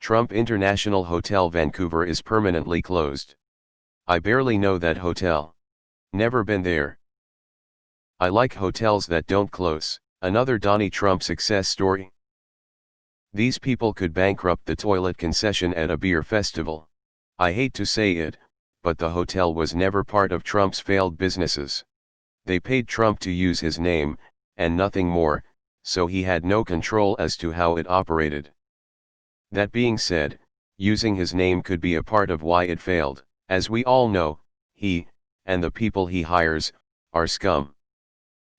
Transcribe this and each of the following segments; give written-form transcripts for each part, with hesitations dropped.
Trump International Hotel Vancouver is permanently closed. I barely know that hotel. Never been there. I like hotels that don't close. Another Donnie Trump success story. These people could bankrupt the toilet concession at a beer festival. I hate to say it, but the hotel was never part of Trump's failed businesses. They paid Trump to use his name, and nothing more, so he had no control as to how it operated. That being said, using his name could be a part of why it failed. As we all know, he, and the people he hires, are scum.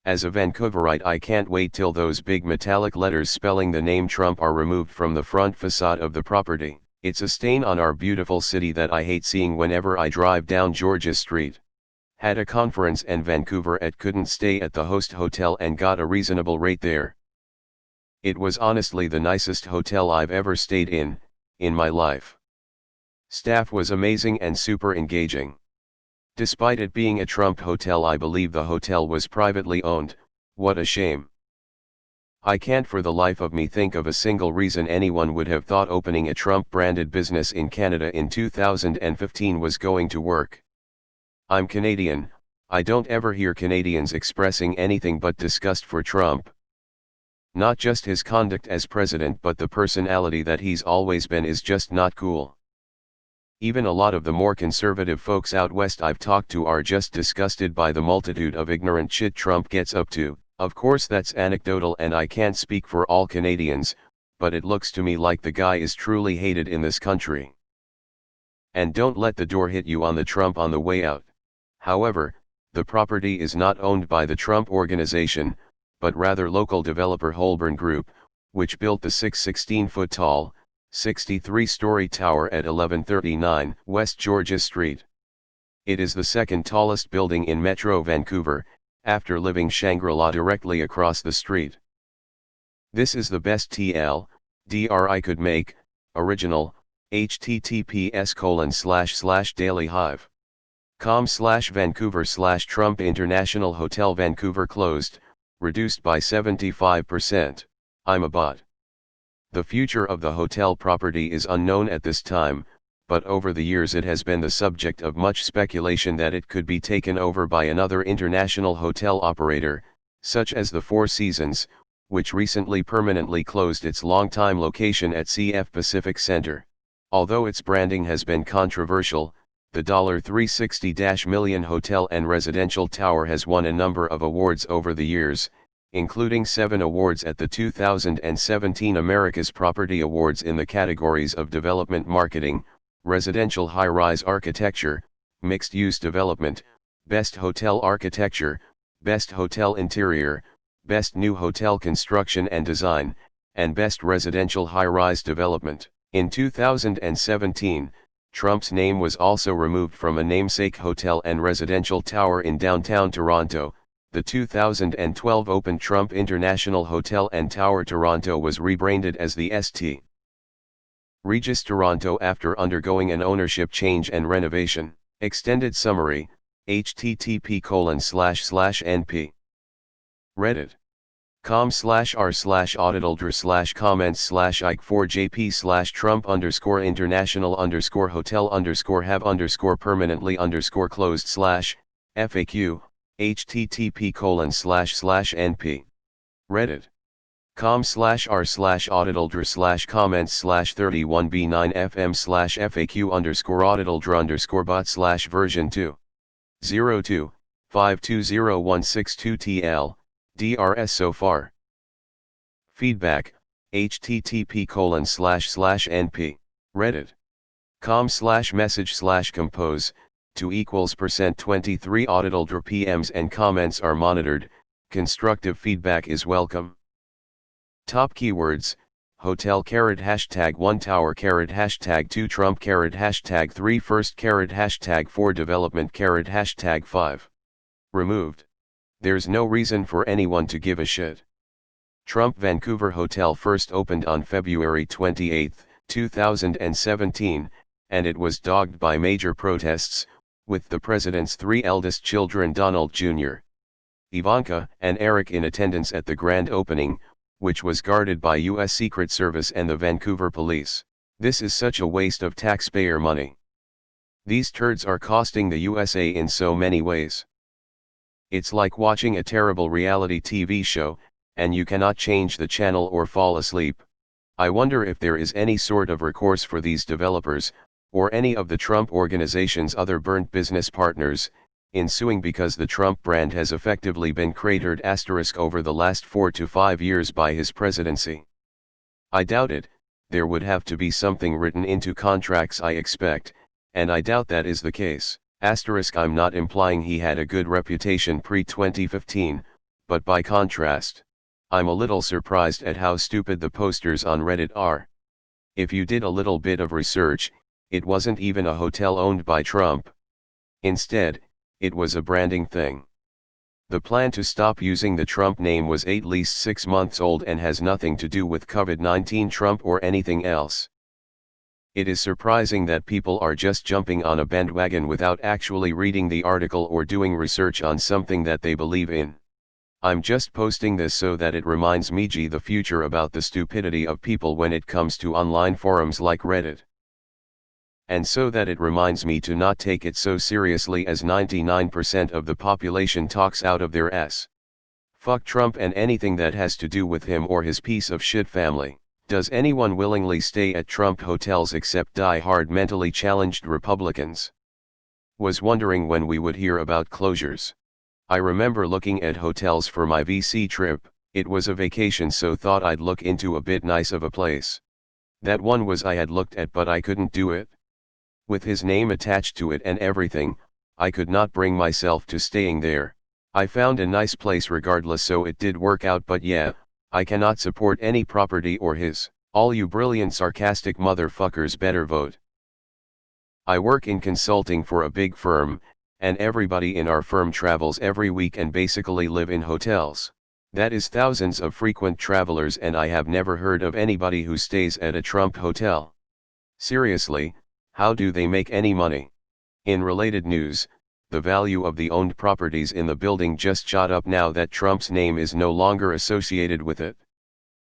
As a Vancouverite, I can't wait till those big metallic letters spelling the name Trump are removed from the front facade of the property. It's a stain on our beautiful city that I hate seeing whenever I drive down Georgia Street. Had a conference in Vancouver and couldn't stay at the host hotel and got a reasonable rate there. It was honestly the nicest hotel I've ever stayed in my life. Staff was amazing and super engaging. Despite it being a Trump hotel, I believe the hotel was privately owned. What a shame. I can't for the life of me think of a single reason anyone would have thought opening a Trump-branded business in Canada in 2015 was going to work. I'm Canadian, I don't ever hear Canadians expressing anything but disgust for Trump. Not just his conduct as president, but the personality that he's always been is just not cool. Even a lot of the more conservative folks out west I've talked to are just disgusted by the multitude of ignorant shit Trump gets up to. Of course that's anecdotal and I can't speak for all Canadians, but it looks to me like the guy is truly hated in this country. And don't let the door hit you on the Trump on the way out. However, the property is not owned by the Trump organization, but rather local developer Holborn Group, which built the 616-foot tall, 63-story tower at 1139 West Georgia Street. It is the second tallest building in Metro Vancouver, after Living Shangri-La directly across the street. This is the best TLDR I could make. Original, https://dailyhive.com/Vancouver/Trump International Hotel Vancouver closed, reduced by 75%. I'm a bot. The future of the hotel property is unknown at this time, but over the years it has been the subject of much speculation that it could be taken over by another international hotel operator, such as the Four Seasons, which recently permanently closed its longtime location at CF Pacific Center. Although its branding has been controversial, the $360 million hotel and residential tower has won a number of awards over the years, including 7 awards at the 2017 America's Property Awards in the categories of development marketing, residential high-rise architecture, mixed-use development, best hotel architecture, best hotel interior, best new hotel construction and design, and best residential high-rise development. In 2017, Trump's name was also removed from a namesake hotel and residential tower in downtown Toronto. The 2012 opened Trump International Hotel and Tower Toronto was rebranded as the St. Regis Toronto after undergoing an ownership change and renovation. Extended summary, http://np. reddit.com/r/auditl/comment/ike4jp/Trump_international_hotel_permanently_closed/FAQ, http://np. reddit.com/auditl/comments/31b9fm/FAQ_auditl_bot/version 2.0.520162tl, DRS so far. Feedback, http://np. reddit.com/message/compose, 2=%23 auditl PMs and comments are monitored, constructive feedback is welcome. Top keywords, hotel #1 tower #2 Trump #3 first #4 development #5. Removed. There's no reason for anyone to give a shit. Trump Vancouver Hotel first opened on February 28, 2017, and it was dogged by major protests, with the president's 3 eldest children Donald Jr., Ivanka, and Eric in attendance at the grand opening, which was guarded by U.S. Secret Service and the Vancouver Police. This is such a waste of taxpayer money. These turds are costing the USA in so many ways. It's like watching a terrible reality TV show, and you cannot change the channel or fall asleep. I wonder if there is any sort of recourse for these developers, or any of the Trump organization's other burnt business partners, in suing because the Trump brand has effectively been cratered * over the last 4 to 5 years by his presidency. I doubt it. There would have to be something written into contracts, I expect, and I doubt that is the case. I'm not implying he had a good reputation pre-2015, but by contrast, I'm a little surprised at how stupid the posters on Reddit are. If you did a little bit of research, it wasn't even a hotel owned by Trump. Instead, it was a branding thing. The plan to stop using the Trump name was at least 6 months old and has nothing to do with COVID-19 Trump or anything else. It is surprising that people are just jumping on a bandwagon without actually reading the article or doing research on something that they believe in. I'm just posting this so that it reminds me the future about the stupidity of people when it comes to online forums like Reddit. And so that it reminds me to not take it so seriously as 99% of the population talks out of their ass. Fuck Trump and anything that has to do with him or his piece of shit family. Does anyone willingly stay at Trump hotels except die-hard mentally challenged Republicans? Was wondering when we would hear about closures. I remember looking at hotels for my VC trip. It was a vacation, so thought I'd look into a bit nice of a place. That one was I had looked at, but I couldn't do it. With his name attached to it and everything, I could not bring myself to staying there. I found a nice place regardless, so it did work out, but yeah, I cannot support any property or his. All you brilliant sarcastic motherfuckers better vote. I work in consulting for a big firm, and everybody in our firm travels every week and basically live in hotels. That is thousands of frequent travelers, and I have never heard of anybody who stays at a Trump hotel. Seriously, how do they make any money? In related news, the value of the owned properties in the building just shot up now that Trump's name is no longer associated with it.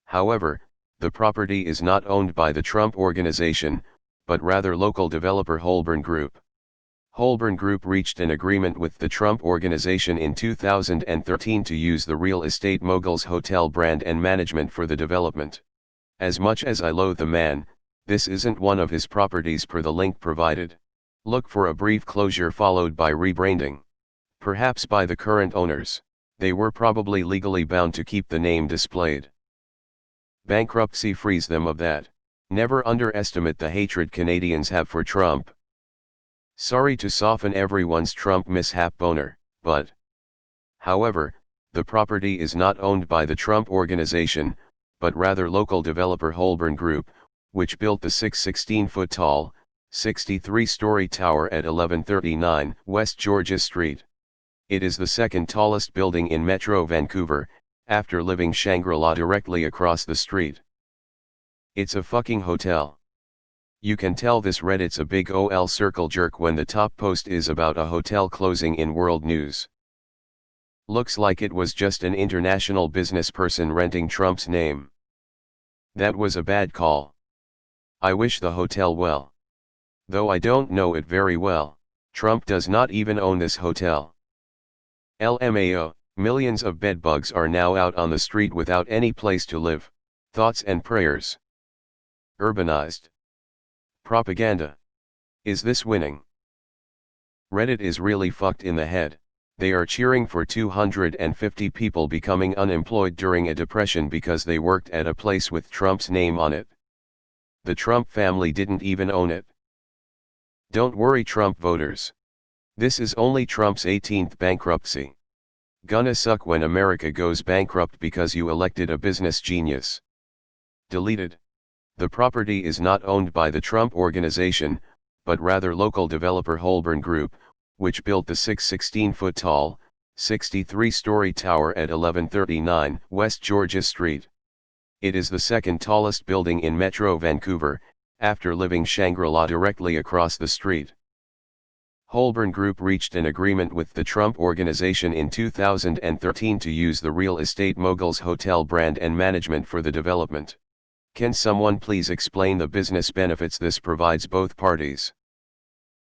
However, the property is not owned by the Trump organization, but rather local developer Holborn Group. Holborn Group reached an agreement with the Trump organization in 2013 to use the real estate mogul's hotel brand and management for the development. As much as I loathe the man, this isn't one of his properties per the link provided. Look for a brief closure followed by rebranding. Perhaps by the current owners. They were probably legally bound to keep the name displayed. Bankruptcy frees them of that. Never underestimate the hatred Canadians have for Trump. Sorry to soften everyone's Trump mishap boner, but. However, the property is not owned by the Trump organization, but rather local developer Holborn Group, which built the 616-foot tall, 63-story tower at 1139 West Georgia Street. It is the second tallest building in Metro Vancouver, after Living Shangri-La directly across the street. It's a fucking hotel. You can tell this Reddit's a big ol circle jerk when the top post is about a hotel closing in world news. Looks like it was just an international business person renting Trump's name. That was a bad call. I wish the hotel well. Though I don't know it very well. Trump does not even own this hotel. LMAO, millions of bedbugs are now out on the street without any place to live. Thoughts and prayers. Urbanized. Propaganda. Is this winning? Reddit is really fucked in the head. They are cheering for 250 people becoming unemployed during a depression because they worked at a place with Trump's name on it. The Trump family didn't even own it. Don't worry, Trump voters. This is only Trump's 18th bankruptcy. Gonna suck when America goes bankrupt because you elected a business genius. Deleted. The property is not owned by the Trump organization, but rather local developer Holborn Group, which built the 616-foot tall, 63-story tower at 1139 West Georgia Street. It is the second tallest building in Metro Vancouver, after Living Shangri-La directly across the street. Holborn Group reached an agreement with the Trump organization in 2013 to use the real estate mogul's hotel brand and management for the development. Can someone please explain the business benefits this provides both parties?